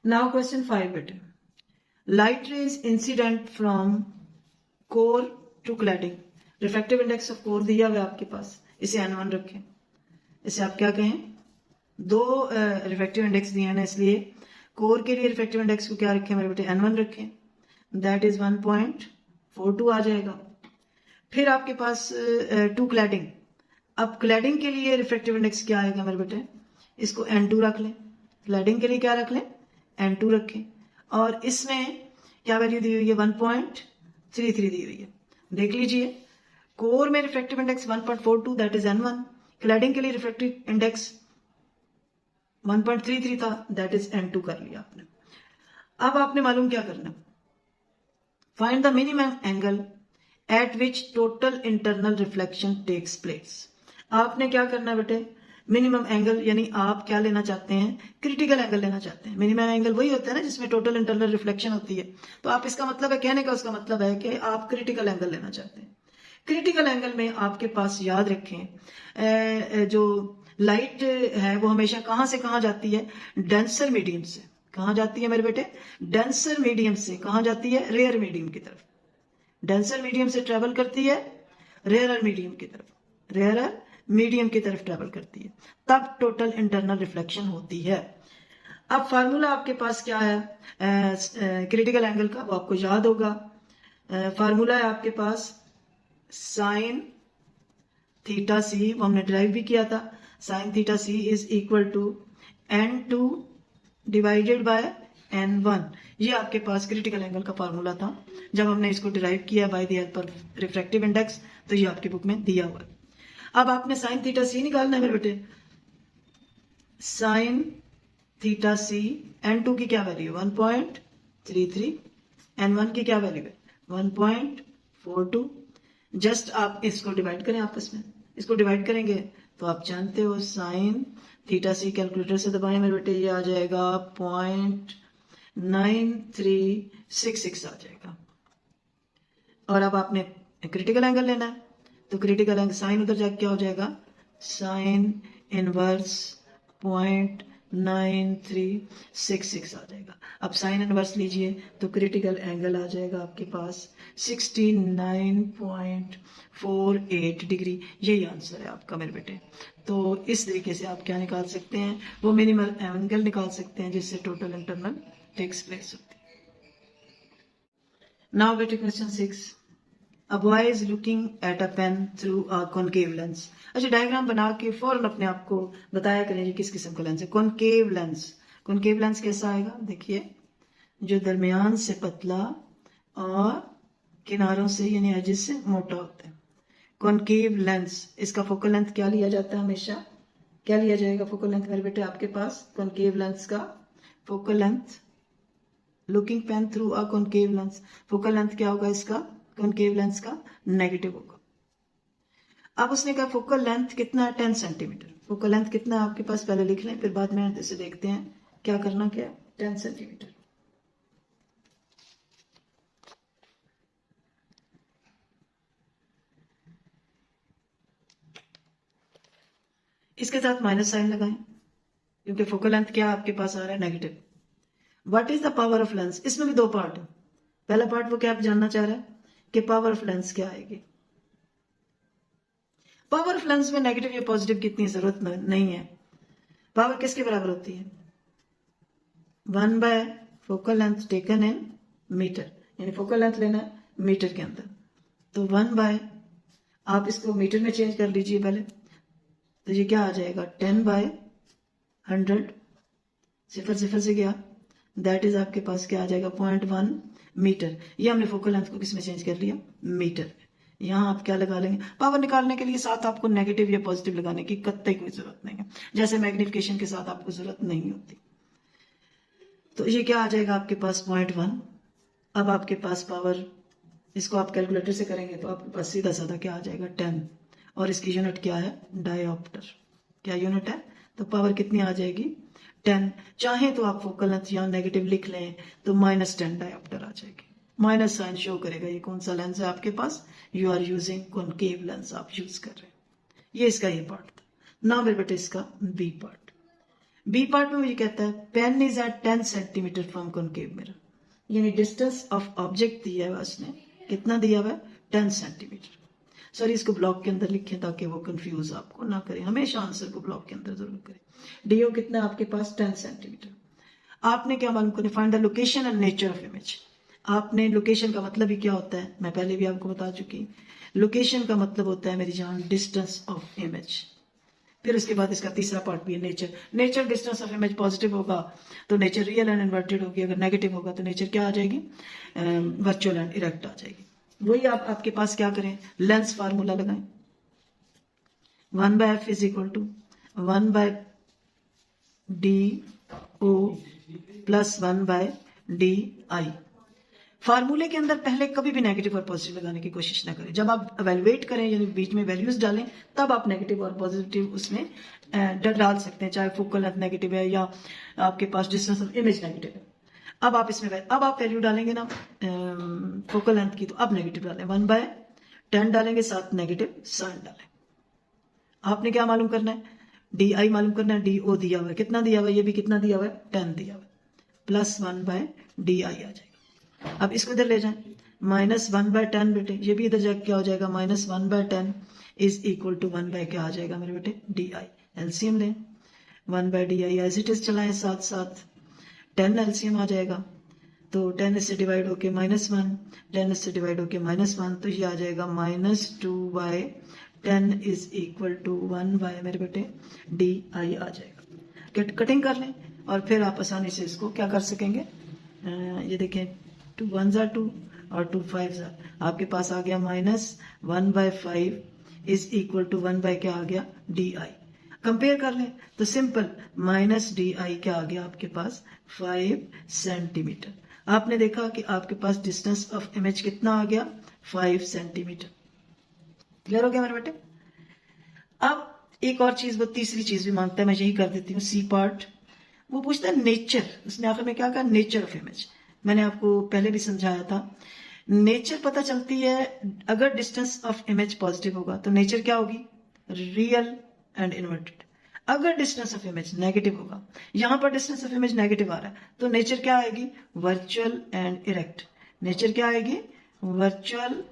Now question 5 बेटे, light rays incident from core to cladding, refractive index of core दिया हुआ आपके पास, इसे n1 रखें, इसे आप क्या कहें, दो रिफ्रैक्टिव इंडेक्स दिए हैं इसलिए कोर के लिए रिफ्रैक्टिव इंडेक्स को क्या रखें मेरे बेटे, n1 रखें, दैट इज 1.42 आ जाएगा। फिर आपके पास टू क्लैडिंग, अब क्लैडिंग के लिए रिफ्रैक्टिव इंडेक्स क्या आएगा मेरे बेटे, इसको n2 रख लें, क्लैडिंग के लिए क्या रख लें, n2 रखें, और इसमें क्या वैल्यू दी हुई है, 1.33 दी हुई है। देख लीजिए, कोर में refractive index 1.42 that is n1, cladding के लिए रिफ्रैक्टिव इंडेक्स 1.33 था, दैट इज n2 कर लिया आपने। अब आपने मालूम क्या करना, find the minimum angle at which total internal reflection takes place. आपने क्या करना है बेटे, मिनिमम एंगल, यानी आप क्या लेना चाहते हैं, क्रिटिकल एंगल लेना चाहते हैं। मिनिमम एंगल वही होता है ना जिसमें टोटल इंटरनल रिफ्लेक्शन होती है, तो आप इसका मतलब है, कहने का उसका मतलब है कि आप क्रिटिकल एंगल लेना चाहते हैं। क्रिटिकल एंगल में आपके पास याद रखें, जो लाइट है वो हमेशा कहां से कहां जाती है, डेंसर मीडियम से। कहां जाती है मेरे बेटे, डेंसर मीडियम से कहां जाती है, रेयर मीडियम की तरफ। डेंसर मीडियम से ट्रेवल करती है रेयरर मीडियम की तरफ, रेयरर मीडियम की तरफ ट्रेवल करती है, तब टोटल इंटरनल रिफ्लेक्शन होती है। अब फार्मूला आपके पास क्या है क्रिटिकल एंगल का, वो आपको याद होगा। फार्मूला है आपके पास साइन थीटा सी, वो हमने ड्राइव भी किया था, sine theta C is equal to n2 divided by n1। ये आपके पास क्रिटिकल एंगल का फार्मूला था जब हमने इसको डिराइव किया by the help of refractive index, तो ये आपकी बुक में दिया हुआ है। अब आपने साइन थीटा सी निकालना है मेरे बेटे, साइन थीटा सी, n2 की क्या वैल्यू है 1.33, n1 की क्या वैल्यू है 1.42। जस्ट आप इसको डिवाइड करें आपस में, इसको डिवाइड करेंगे तो आप जानते हो साइन थीटा सी कैलकुलेटर से दबाएं मेरे बेटे, ये आ जाएगा 0.9366 आ जाएगा। और अब आपने क्रिटिकल एंगल लेना है, तो क्रिटिकल एंगल साइन उधर जाके क्या हो जाएगा, साइन इनवर्स 0.9366 आ जाएगा। अब साइन इनवर्स लीजिए तो क्रिटिकल एंगल आ जाएगा आपके पास 69.48 डिग्री। यही आंसर है आपका मेरे बेटे। तो इस तरीके से आप क्या निकाल सकते हैं, वो मिनिमल एंगल निकाल सकते हैं जिससे टोटल इंटरनल टेक्स प्लेस होती है। नाउ बेटे question 6, A boy is looking at a pen through a concave lens। अच्छा, डायग्राम बना के फौरन अपने आप को बताया करें जी किस किस्म का लेंस है, कॉनकेव लेंस। कॉनकेव लेंस कैसा आएगा, देखिए, जो दरमियान से पतला और किनारों से यानी एजेस से मोटा होता है, कॉनकेव लेंस। इसका फोकल लेंथ क्या लिया जाता है, हमेशा क्या लिया जाएगा फोकल लेंथ मेरे बेटे आपके पास, कॉनकेव लेंस का focal length, looking pen through a concave lens, focal length क्या होगा इसका, कॉनकेव लेंस का नेगेटिव होगा। अब उसने कहा फोकल लेंथ कितना है, 10 सेंटीमीटर। फोकल लेंथ कितना है आपके पास, पहले लिख लें, फिर बाद में इसे देखते हैं क्या करना, क्या 10 सेंटीमीटर। इसके साथ माइनस साइन लगाएं क्योंकि फोकल लेंथ क्या आपके पास आ रहा है, negative. What is the power of lens, इसमें भी दो पार्ट है। पहला पार्ट वो क्या जानना चाह रहा है कि पावर ऑफ लेंस क्या आएगी। पावर ऑफ लेंस में नेगेटिव या पॉजिटिव की इतनी जरूरत नहीं है। पावर किसके बराबर होती है, 1 by focal length taken in metre, यानी फोकल लेंथ लेना है मीटर के अंदर, तो 1 बाय, आप इसको मीटर में चेंज कर लीजिए पहले, तो ये क्या आ जाएगा 10 बाय 100, सिफर सिफर से गया, दैट इज आपके पास क्या आ जाएगा 0.1 मीटर। ये हमने फोकल लेंथ को किसमें चेंज कर लिया, मीटर में। यहाँ आप क्या लगा लेंगे, पावर निकालने के लिए साथ आपको नेगेटिव या पॉजिटिव लगाने की कतई कोई जरूरत नहीं है, जैसे मैग्निफिकेशन के साथ आपको जरूरत नहीं होती। तो ये क्या आ जाएगा आपके पास 0.1। अब आपके पास पावर, इसको आप कैलकुलेटर से करेंगे तो आपके पास सीधा साधा क्या आ जाएगा 10, और इसकी यूनिट क्या है, डायोप्टर। क्या यूनिट है, तो पावर कितनी आ जाएगी 10। चाहे तो आप फोकल लेंथ यहाँ नेगेटिव लिख लें तो -10 डायोप्टर आ जाएगी। माइनस साइन शो करेगा ये कौन सा लेंस है आपके पास, you are using concave lens, आप यूज कर रहे हैं। ये इसका ये पार्ट था। ना मेरे बेटे इसका बी पार्ट। बी पार्ट में मुझे कहता है pen is at 10 centimetre from concave mirror, यानी डिस्टेंस ऑफ ऑब्जेक्ट दिया है उसने, कितना दिया हुआ है 10 सेंटीमीटर। सॉरी, इसको ब्लॉक के अंदर लिखें ताकि वो कंफ्यूज आपको ना करें, हमेशा आंसर को ब्लॉक के अंदर जरूर करें। डीओ कितना आपके पास 10 सेंटीमीटर। आपने क्या मालूम करें, find the location and nature of image. आपने लोकेशन का मतलब ही क्या होता है, मैं पहले भी आपको बता चुकी। लोकेशन का मतलब होता है मेरी जान डिस्टेंस ऑफ इमेज। फिर उसके बाद इसका तीसरा पार्ट भी है nature. Nature distance of image positive होगा तो नेचर रियल एंड इन्वर्टेड होगी, अगर नेगेटिव होगा तो नेचर क्या आ जाएगी, वर्चुअल एंड इरेक्ट आ जाएगी। वही आपके पास क्या करें, लेंस फार्मूला लगाएं, 1/f is equal to 1/do plus 1/di। फार्मूले के अंदर पहले कभी भी नेगेटिव और पॉजिटिव लगाने की कोशिश ना करें। जब आप एवेलुएट करें यानी बीच में वैल्यूज डालें तब आप नेगेटिव और पॉजिटिव उसमें डाल सकते हैं, चाहे फोकल लेंथ नेगेटिव है या आपके पास डिस्टेंस ऑफ इमेज नेगेटिव है। अब आप इसमें वैल्यू डालेंगे ना फोकल लेंथ की, तो अब नेगेटिव डालें, 1/10 डालेंगे, साथ नेगेटिव साइन डालें। आपने क्या मालूम करना है, डी आई मालूम करना है, डी ओ दिया हुआ है, कितना दिया हुआ है, ये भी कितना दिया हुआ है 10 दिया हुआ है, प्लस 1/di आ जाएगा। अब इसको इधर ले जाएं, -1/10 बेटे, ये भी इधर जाके क्या हो जाएगा, -1/10 इज इक्वल टू 1 क्या आ जाएगा मेरे बेटे डी आई। एलसीएम लें, 1/di एज इट इज चलाएं, साथ साथ 10 एलसीएम आ जाएगा, तो 10 इससे डिवाइड होके -1, 10 इससे डिवाइड होके -1, तो ये आ जाएगा -2/10 इज इक्वल टू 1 मेरे बेटे डी आई आ जाएगा। कटिंग कर लें और फिर आप आसानी से इसको क्या कर सकेंगे, ये देखें 2 1s are 2 और 2 5s are, आपके पास आ गया -1/5 इज इक्वल टू 1 क्या आ गया डी आई। कंपेयर कर लें तो सिंपल -di क्या आ गया आपके पास 5 सेंटीमीटर। आपने देखा कि आपके पास डिस्टेंस ऑफ इमेज कितना आ गया 5 सेंटीमीटर। क्लियर हो गया मेरे बेटे। अब एक और चीज, वो तीसरी चीज भी मांगता है, मैं यही कर देती हूँ, सी पार्ट। वो पूछता है नेचर, उसने आखिर में क्या कहा, नेचर ऑफ इमेज। मैंने आपको पहले भी समझाया था, नेचर पता चलती है अगर डिस्टेंस ऑफ इमेज पॉजिटिव होगा तो नेचर क्या होगी, रियल एंड इन्वर्टेड। अगर डिस्टेंस ऑफ इमेज नेगेटिव होगा, यहां पर डिस्टेंस ऑफ इमेज नेगेटिव आ रहा है, तो नेचर क्या आएगी, वर्चुअल एंड इरेक्ट। नेचर क्या आएगी, वर्चुअल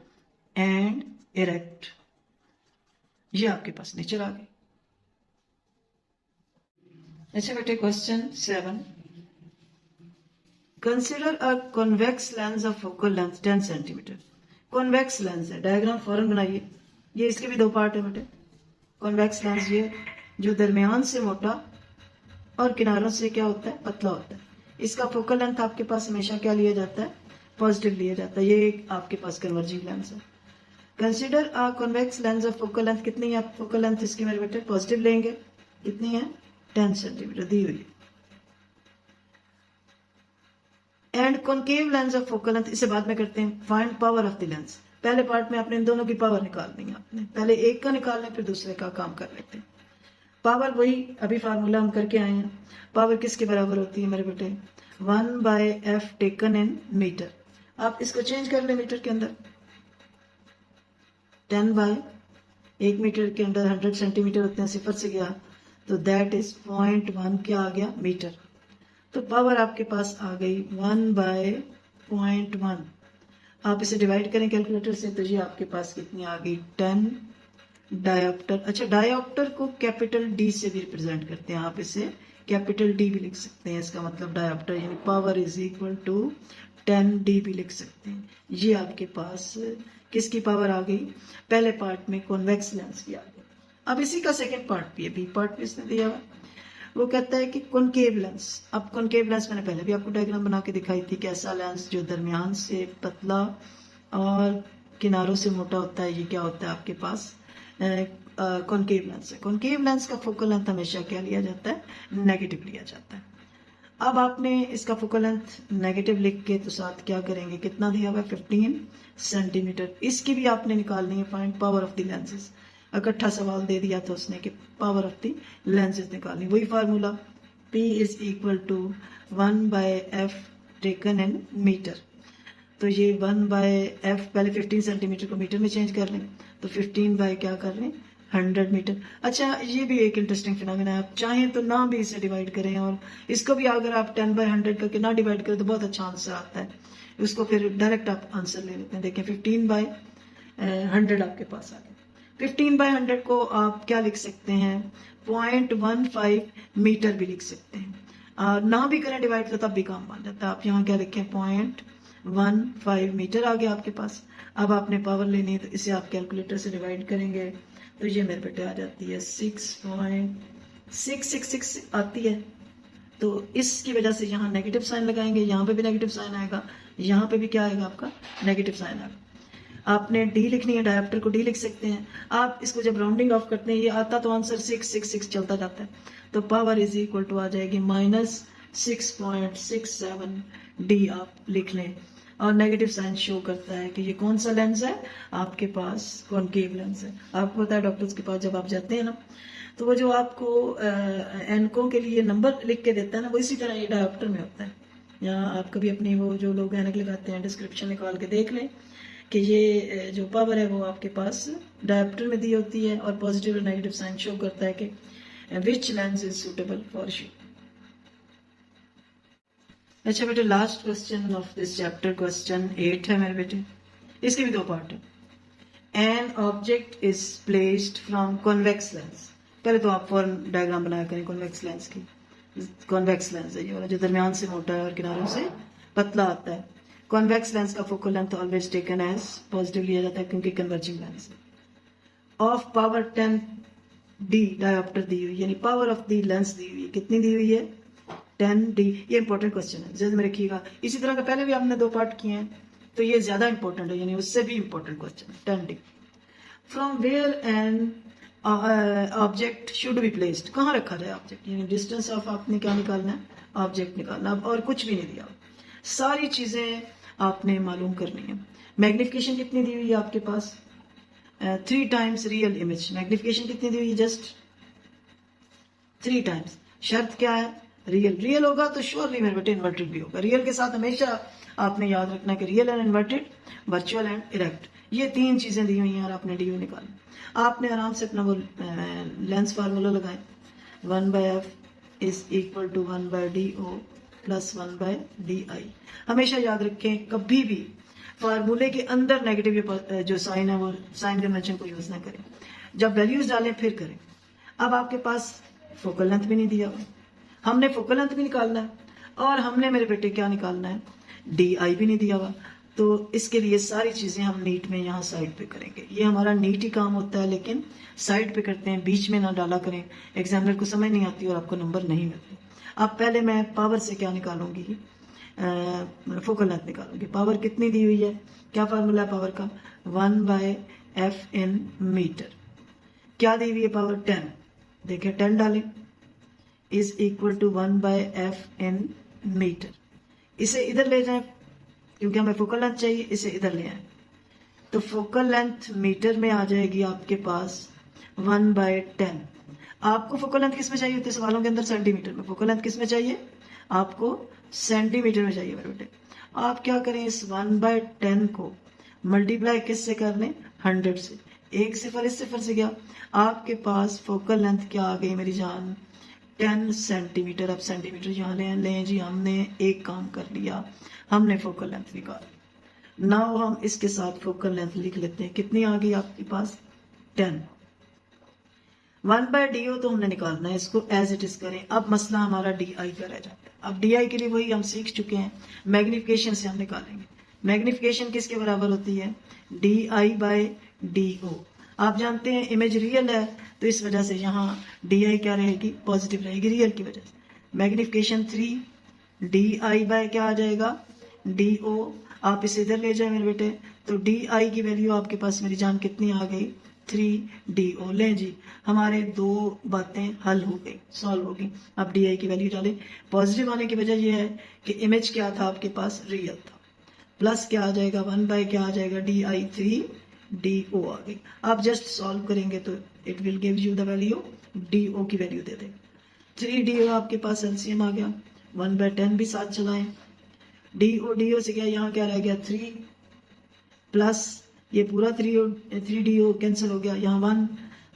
एंड इरेक्ट। ये आपके पास नेचर आ गई। अच्छा बेटे, question 7, consider a convex lens of focal length 10 centimetre. Convex lens है, डायग्राम फौरन बनाइए। ये इसके भी 2 पार्ट है बेटे। कॉन्वेक्स लेंस ये जो दरमियान से मोटा और किनारों से क्या होता है, पतला होता है। इसका फोकल लेंथ आपके पास हमेशा क्या लिया जाता है, पॉजिटिव लिया जाता है। ये एक आपके पास कन्वर्जिंग लेंस है। Consider a convex lens of focal length, कितनी है फोकल लेंथ इसकी मेरे बेटे, पॉजिटिव लेंगे, कितनी है 10 सेंटीमीटर दी हुई है। And concave lens of focal length, इसे बाद में करते हैं। Find power of the lens. पहले पार्ट में आपने इन दोनों की पावर निकालनी है, आपने पहले एक का निकालना है फिर दूसरे का काम कर लेते हैं। पावर वही अभी फार्मूला हम करके आए हैं। पावर किसके बराबर होती है मेरे बेटे, 1/f टेकन इन मीटर। आप इसको चेंज कर ले मीटर के अंदर, 10/1 मीटर के अंदर 100 सेंटीमीटर होते हैं, 0 से गया तो दैट इज 0.1 क्या आ गया मीटर। तो पावर आपके पास आ गई 1/0.1। आप इसे डिवाइड करें कैलकुलेटर से तो ये आपके पास कितनी आ गई 10 डायोप्टर। अच्छा, डायोप्टर को कैपिटल डी से भी रिप्रेजेंट करते हैं, आप इसे कैपिटल डी भी लिख सकते हैं। इसका मतलब डायोप्टर यानी power is equal to 10 D भी लिख सकते हैं। ये आपके पास किसकी पावर आ गई, पहले पार्ट में कॉन्वेक्स लेंस की आ गई। अब इसी का सेकेंड पार्ट भी है, बी पार्ट भी इसने दिया हुआ। वो कहता है कि कॉनकेव लेंस। अब कॉनकेव लेंस मैंने पहले भी आपको डायग्राम बना के दिखाई थी कि ऐसा लेंस जो दरमियान से पतला और किनारों से मोटा होता है, ये क्या होता है आपके पास कॉनकेव लेंस है। कॉनकेव लेंस का फोकल लेंथ हमेशा क्या लिया जाता है, नेगेटिव लिया जाता है। अब आपने इसका फोकल लेंथ नेगेटिव लिख के तो साथ क्या करेंगे, कितना दिया हुआ है 15 सेंटीमीटर। इसकी भी आपने निकालनी है, find power of the lenses. इकट्ठा सवाल दे दिया था उसने कि पावर ऑफ द लेंसेज निकालनी, वही formula P is equal to 1/f taken in metre. तो ये 1/f, पहले 15 सेंटीमीटर को मीटर में चेंज कर लें तो 15 बाय क्या कर लें 100 मीटर। अच्छा, ये भी एक इंटरेस्टिंग फिनोमेना है। आप चाहें तो ना भी इसे डिवाइड करें, और इसको भी अगर आप 10/100 करके ना डिवाइड करें तो बहुत अच्छा आंसर आता है। उसको फिर डायरेक्ट आप आंसर ले लेते हैं। देखिए 15/100 आपके पास आ गया। 15/100 को आप क्या लिख सकते हैं, 0.15 मीटर भी लिख सकते हैं। ना भी करें डिवाइड तो तब भी काम मान जाता है। आप यहाँ क्या लिखें, 0.15 मीटर आ गया आपके पास। अब आपने पावर लेनी है तो इसे आप कैलकुलेटर से डिवाइड करेंगे तो ये मेरे बेटे आ जाती है 6.666 आती है। तो इसकी वजह से यहाँ नेगेटिव साइन लगाएंगे, यहाँ पे भी नेगेटिव साइन आएगा, यहाँ पे भी क्या आएगा आपका, नेगेटिव साइन आएगा। आपने डी लिखनी है, डायोप्टर को डी लिख सकते हैं। आप इसको जब राउंडिंग ऑफ करते हैं ये आता तो आंसर 666 चलता जाता है, तो पावर इज इक्वल टू आ जाएगी -6.67 डी आप लिख लें। और नेगेटिव साइन शो करता है कि ये कौन सा लेंस है, आपके पास कॉनकेव लेंस है। आपको पता है डॉक्टर्स के पास जब आप जाते हैं ना, तो वो जो आपको एनकों के लिए नंबर लिख के देता है ना, वो इसी तरह ये डायोप्टर में होता है। यहाँ आप कभी अपनी वो जो लोग एनक लगाते हैं डिस्क्रिप्शन निकाल के देख लें कि ये जो पावर है वो आपके पास डायोप्टर में दी होती है, और पॉजिटिव और नेगेटिव साइन शो करता है कि which lens is suitable for you. अच्छा बेटे, last question of this chapter, question 8 है मेरे बेटे। इसके भी 2 पार्ट है। An object is placed from convex lens. पहले तो आप फॉर्म डायग्राम बनाया करें कॉन्वेक्स लेंस की। कॉन्वेक्स लेंस है ये वाला जो दरमियान से मोटा है और किनारों से पतला आता है। कॉन्वेक्स लेंस का focal length always taken as positive लिया जाता है क्योंकि कन्वर्जिंग लेंस है। ऑफ पावर 10 डी डायोप्टर दी हुई, यानी पावर ऑफ दी लेंस दी हुई है, कितनी दी हुई है, 10 डी। ये इंपॉर्टेंट क्वेश्चन है, जल्द में रखिएगा। इसी तरह का पहले भी आपने 2 पार्ट किए हैं, तो ये ज्यादा इंपॉर्टेंट है, यानी उससे भी इंपॉर्टेंट क्वेश्चन है। 10 D from where an object should be placed, कहाँ रखा जाए ऑब्जेक्ट, यानी डिस्टेंस ऑफ आपने क्या निकालना है, ऑब्जेक्ट निकालना। और कुछ भी नहीं दिया, सारी चीजें आपने मालूम करनी है। मैग्निफिकेशन कितनी दी हुई है आपके पास, 3 टाइम्स रियल इमेज। मैग्निफिकेशन कितनी दी हुई है, जस्ट 3 टाइम्स। शर्त क्या है, रियल। रियल होगा तो श्योरली मेरे बेटे इन्वर्टेड भी होगा। रियल के साथ हमेशा आपने याद रखना कि real and inverted, virtual and erect, ये 3 चीजें दी हुई हैं और आपने डी निकालना। आपने आराम से अपना वो लेंस फार्मूला लगाए, 1/f is equal to 1/do plus 1/di। हमेशा याद रखें, कभी भी फार्मूले के अंदर नेगेटिव जो साइन है वो साइन कन्वेंशन को यूज ना करें। जब वैल्यूज डालें फिर करें। अब आपके पास फोकल लेंथ भी नहीं दिया हुआ, हमने फोकल लेंथ भी निकालना है, और हमने मेरे बेटे क्या निकालना है, डी आई भी नहीं दिया हुआ। तो इसके लिए सारी चीजें हम नीट में यहाँ साइड पे करेंगे। ये हमारा नीट ही काम होता है, लेकिन साइड पे करते हैं, बीच में ना डाला करें, एग्जामिनर को समझ नहीं आती और आपको नंबर नहीं मिलते। अब पहले मैं पावर से क्या निकालूंगी, फोकल लेंथ निकालूंगी। पावर कितनी दी हुई है, क्या फार्मूला है पावर का, 1/f इन मीटर। क्या दी हुई है पावर, 10। देखिए 10 डालें, is equal to 1/f in metre. इसे इधर ले जाएं क्योंकि हमें फोकल लेंथ चाहिए, इसे इधर ले आए तो फोकल लेंथ मीटर में आ जाएगी आपके पास 1/10। आपको फोकल लेंथ किस में चाहिए होती है सवालों के अंदर, सेंटीमीटर में। फोकल लेंथ किस में चाहिए, आपको सेंटीमीटर में चाहिए मेरे बेटे। आप क्या करें, इस 1/10 को मल्टीप्लाई किससे कर लें, 100 से। एक सिफर इस सिफर से गया, आपके पास फोकल लेंथ क्या आ गई मेरी जान, 10 सेंटीमीटर। अब सेंटीमीटर यहाँ लें जी, हमने एक काम कर लिया, हमने फोकल लेंथ निकाली। नाउ हम इसके साथ फोकल लेंथ लिख लेते हैं, कितनी आ गई आपके पास, 10। 1/do तो हमने निकालना है, इसको एज इट इज करें। अब मसला हमारा डी आई का रह जाता है। अब डी आई के लिए वही हम सीख चुके हैं, मैग्निफिकेशन से हम निकालेंगे। मैग्निफिकेशन किसके बराबर होती है, DI/DO। आप जानते हैं इमेज रियल है, तो इस वजह से यहाँ DI क्या रहेगी, पॉजिटिव रहेगी, रियल की वजह से। मैग्निफिकेशन 3, DI/ क्या आ जाएगा, DO। आप इसे इधर ले जाए मेरे बेटे, तो DI की वैल्यू आपके पास मेरी जान कितनी आ गई, 3DO। ले जी, हमारे 2 बातें हल हो गई, सॉल्व हो गई। अब DI की वैल्यू डालें। पॉजिटिव आने की वजह यह है कि इमेज क्या था आपके पास, रियल था। प्लस क्या आ जाएगा, 1/ क्या आ जाएगा, DI, 3DO आ गई। आप जस्ट सॉल्व करेंगे तो it will give you the value, DO की वैल्यू दे देगा। 3DO आपके पास एलसीएम आ गया, 1/10 भी साथ चलाएं। DO से क्या, यहाँ क्या रह गया, 3 प्लस ये पूरा 3DO कैंसिल हो गया, यहाँ 1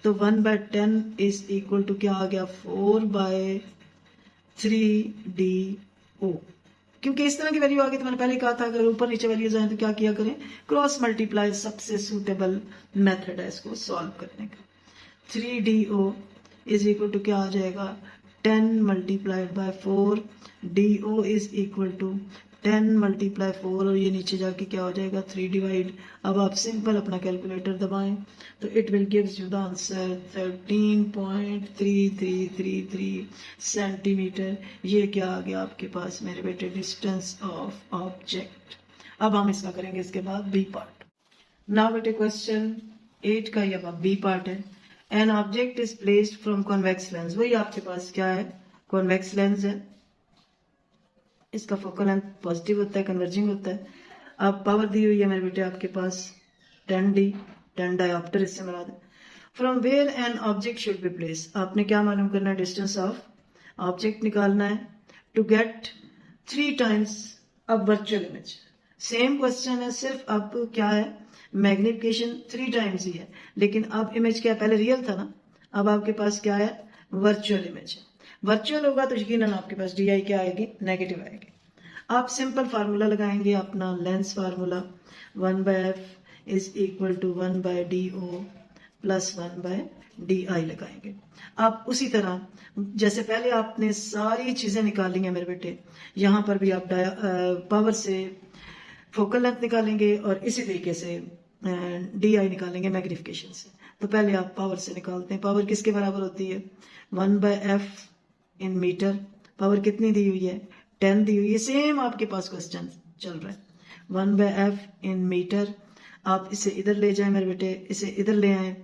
तो 1/10 इज इक्वल टू क्या आ गया 4/3DO। क्योंकि इस तरह की वैल्यू आ गई तो मैंने पहले कहा था अगर ऊपर नीचे वैल्यूज आए तो क्या किया करें, क्रॉस मल्टीप्लाई सबसे सूटेबल मेथड है इसको सॉल्व करने का। 3DO इज इक्वल टू क्या आ जाएगा 10 multiplied by 4, DO is equal to 10 multiply 4 और ये नीचे जाके क्या हो जाएगा 3 डिवाइड। अब आप सिंपल अपना कैलकुलेटर दबाएं तो it will gives you the answer 13.3333 centimetre. ये क्या आ गया आपके पास मेरे बेटे डिस्टेंस ऑफ ऑब्जेक्ट। अब हम इसका करेंगे इसके बाद बी पार्ट। नाउ बेटे क्वेश्चन 8 का ये अब बी पार्ट है। An object is placed from convex lens. वही आपके पास क्या है कॉन्वेक्स लेंस है, इसका फोकल लेंथ पॉजिटिव होता है, कन्वर्जिंग होता है। अब पावर दी हुई है मेरे बेटे आपके पास 10D, 10 डायोप्टर इससे मिला दें। From where an object should be place, आपने क्या मालूम करना है डिस्टेंस ऑफ ऑब्जेक्ट निकालना है टू गेट 3 टाइम्स अब वर्चुअल इमेज। सेम क्वेश्चन है, सिर्फ अब क्या है मैग्निफिकेशन 3 टाइम्स ही है, लेकिन अब इमेज क्या पहले रियल था ना, अब आपके पास क्या है वर्चुअल इमेज है। वर्चुअल होगा तो यकीनन आपके पास DI क्या आएगी नेगेटिव आएगी। आप सिंपल फार्मूला लगाएंगे अपना lens formula 1/f is equal to 1/DO plus 1/DI लगाएंगे। आप उसी तरह जैसे पहले आपने सारी चीजें निकाली हैं मेरे बेटे, यहाँ पर भी आप पावर से फोकल लेंथ निकालेंगे और इसी तरीके से DI निकालेंगे मैग्निफिकेशन से। तो पहले आप पावर से निकालते हैं। पावर किसके बराबर होती है 1/f इन मीटर। पावर कितनी दी हुई है 10 दी हुई है। सेम आपके पास क्वेश्चन चल रहा है 1/f इन मीटर। आप इसे इधर ले जाएं मेरे बेटे, इसे इधर ले आए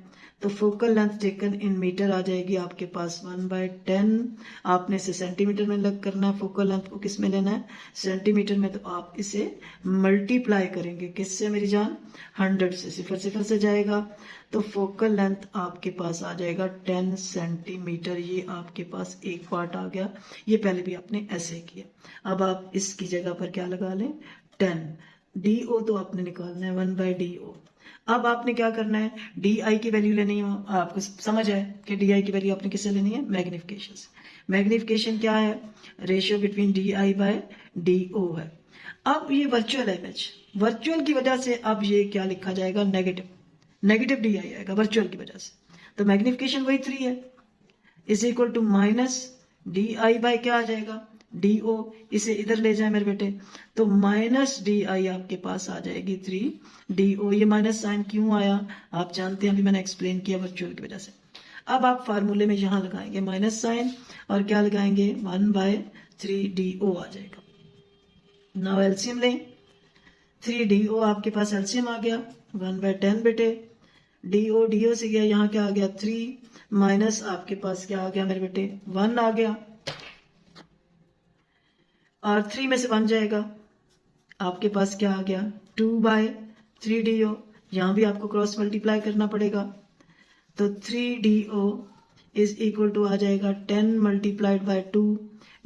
तो focal length taken in metre आ जाएगी आपके पास 1/10। आपने इसे सेंटीमीटर में लग करना है, फोकल लेंथ को किस में लेना है सेंटीमीटर में। तो आप इसे मल्टीप्लाई करेंगे किससे मेरी जान 100 से, सिफर सिफर से जाएगा तो फोकल लेंथ आपके पास आ जाएगा 10 सेंटीमीटर। ये आपके पास एक पार्ट आ गया, ये पहले भी आपने ऐसे किया। अब आप इसकी जगह पर क्या लगा लें 10। DO तो आपने निकालना है 1/DO। अब आपने क्या करना है DI की वैल्यू लेनी है। आपको समझ है कि DI की वैल्यू आपने किससे लेनी है मैग्निफिकेशन से। मैग्निफिकेशन क्या है रेशियो बिटवीन DI/DO है। अब ये वर्चुअल इमेज, वर्चुअल की वजह से अब ये क्या लिखा जाएगा नेगेटिव DI आएगा वर्चुअल की वजह से। तो मैग्निफिकेशन वही 3 है is equal to minus DI by क्या आ जाएगा DO। इसे इधर ले जाए मेरे बेटे तो माइनस DI आपके पास आ जाएगी 3DO। ये माइनस साइन क्यों आया आप जानते हैं, अभी मैंने एक्सप्लेन किया वर्चुअल की वजह से। अब आप फार्मूले में यहां लगाएंगे माइनस साइन और क्या लगाएंगे 1/3DO आ जाएगा। नाउ एलसीएम लें 3DO आपके पास एलसीएम आ गया 1/10 बेटे। DO से गया यहाँ क्या आ गया 3 माइनस आपके पास क्या आ गया मेरे बेटे 1 आ गया और 3 में से 1 जाएगा आपके पास क्या आ गया 2/3DO। यहां भी आपको क्रॉस मल्टीप्लाई करना पड़ेगा तो 3DO इज इक्वल टू आ जाएगा 10 multiplied by 2।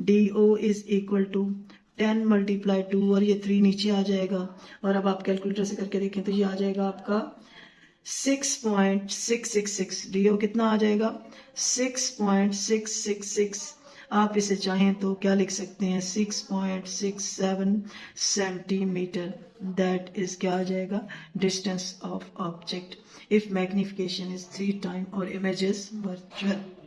DO is equal to 10 multiply 2 और ये 3 नीचे आ जाएगा। और अब आप कैलकुलेटर से करके देखें तो ये आ जाएगा आपका 6.666। DO कितना आ जाएगा 6.666। आप इसे चाहें तो क्या लिख सकते हैं 6.67 सेंटीमीटर। दैट इज क्या आ जाएगा distance of object if magnification is 3 time और इमेज इज वर्चुअल।